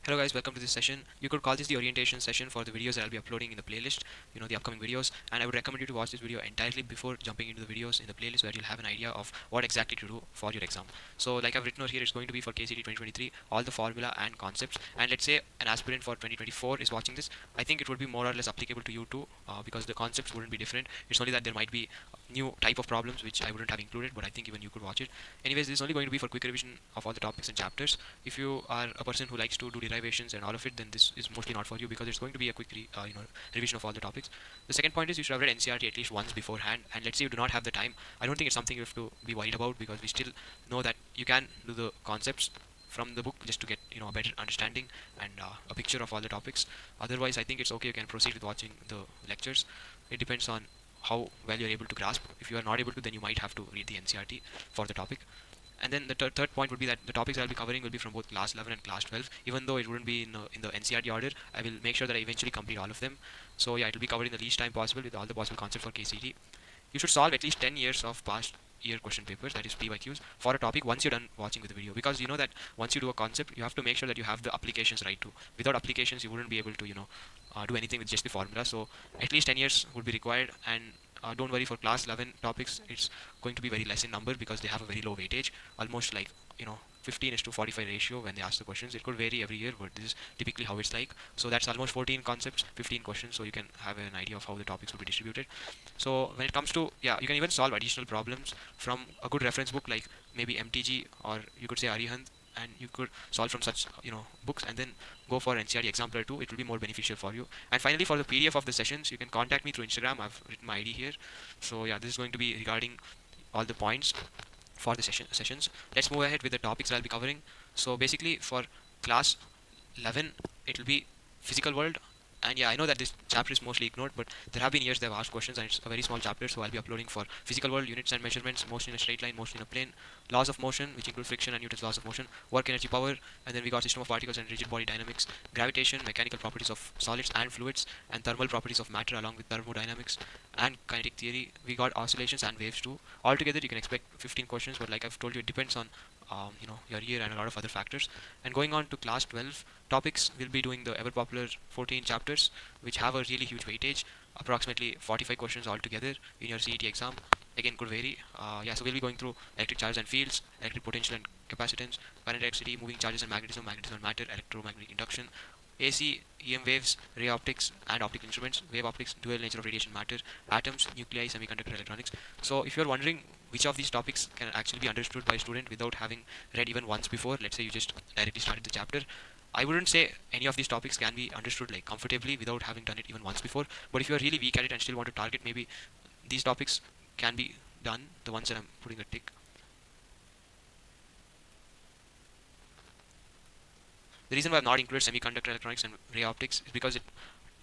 Hello guys, welcome to this session. You could call this the orientation session for the videos that I'll be uploading in the playlist, the upcoming videos, and I would recommend you to watch this video entirely before jumping into the videos in the playlist where you'll have an idea of what exactly to do for your exam. So like I've written out here, it's going to be for KCET 2023, all the formula and concepts, and let's say an aspirant for 2024 is watching this. I think it would be more or less applicable to you too, because the concepts wouldn't be different. It's only that there might be new type of problems which I wouldn't have included, but I think even you could watch it. Anyways, this is only going to be for quick revision of all the topics and chapters. If you are a person who likes to do derivations and all of it, then this is mostly not for you because it's going to be a quick revision of all the topics. The second point is you should have read NCRT at least once beforehand, and let's say you do not have the time. I don't think it's something you have to be worried about because we still know that you can do the concepts from the book just to get a better understanding and a picture of all the topics. Otherwise, I think it's okay. You can proceed with watching the lectures. It depends on how well you're able to grasp. If you are not able to, then you might have to read the NCRT for the topic. And then the third point would be that the topics I'll be covering will be from both class 11 and class 12. Even though it wouldn't be in the NCRT order, I will make sure that I eventually complete all of them. So yeah, it will be covered in the least time possible with all the possible concepts for KCT. You should solve at least 10 years of past year question papers, that is PYQs, for a topic once you're done watching with the video, because you know that once you do a concept you have to make sure that you have the applications right too. Without applications you wouldn't be able to do anything with just the formula. So at least 10 years would be required, and don't worry, for class 11 topics it's going to be very less in number because they have a very low weightage, almost like 15 is to 45 ratio when they ask the questions. It could vary every year, but this is typically how it's like. So that's almost 14 concepts, 15 questions, so you can have an idea of how the topics will be distributed. So when it comes to, yeah, you can even solve additional problems from a good reference book like maybe MTG, or you could say Arihant, and you could solve from such books and then go for NCRT exemplar 2. It will be more beneficial for you. And finally, for the PDF of the sessions, you can contact me through Instagram. I've written my ID here. So yeah, this is going to be regarding all the points for the sessions. Let's move ahead with the topics I'll be covering. So basically for class 11 it will be physical world. And yeah, I know that this chapter is mostly ignored, but there have been years they've asked questions, and it's a very small chapter, so I'll be uploading for physical world, units and measurements, motion in a straight line, motion in a plane, laws of motion, which include friction and Newton's laws of motion, work, energy, power, and then we got system of particles and rigid body dynamics, gravitation, mechanical properties of solids and fluids, and thermal properties of matter along with thermodynamics and kinetic theory. We got oscillations and waves too. Altogether, you can expect 15 questions, but like I've told you, it depends on your year and a lot of other factors. And going on to class 12 topics, we'll be doing the ever popular 14 chapters, which have a really huge weightage, approximately 45 questions altogether in your CET exam. Again, could vary. Yeah, so we'll be going through electric charges and fields, electric potential and capacitance, current, electricity, moving charges and magnetism, magnetism and matter, electromagnetic induction, AC, EM waves, ray optics, and optical instruments, wave optics, dual nature of radiation matter, atoms, nuclei, semiconductor, electronics. So if you're wondering which of these topics can actually be understood by a student without having read even once before, let's say you just directly started the chapter, I wouldn't say any of these topics can be understood like comfortably without having done it even once before. But if you're really weak at it and still want to target, maybe these topics can be done, the ones that I'm putting a tick. The reason why I've not included semiconductor electronics and ray optics is because it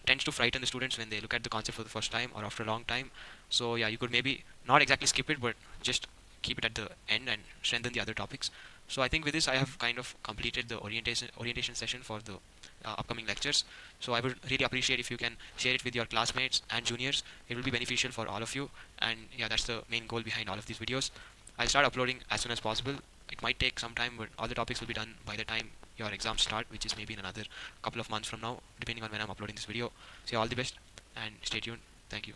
tends to frighten the students when they look at the concept for the first time or after a long time. So yeah, you could maybe not exactly skip it, but just keep it at the end and strengthen the other topics. So I think with this I have kind of completed the orientation session for the upcoming lectures. So I would really appreciate if you can share it with your classmates and juniors. It will be beneficial for all of you, and yeah, that's the main goal behind all of these videos. I'll start uploading as soon as possible. It might take some time, but all the topics will be done by the time your exams start, which is maybe in another couple of months from now, depending on when I'm uploading this video. So yeah, all the best and stay tuned. Thank you.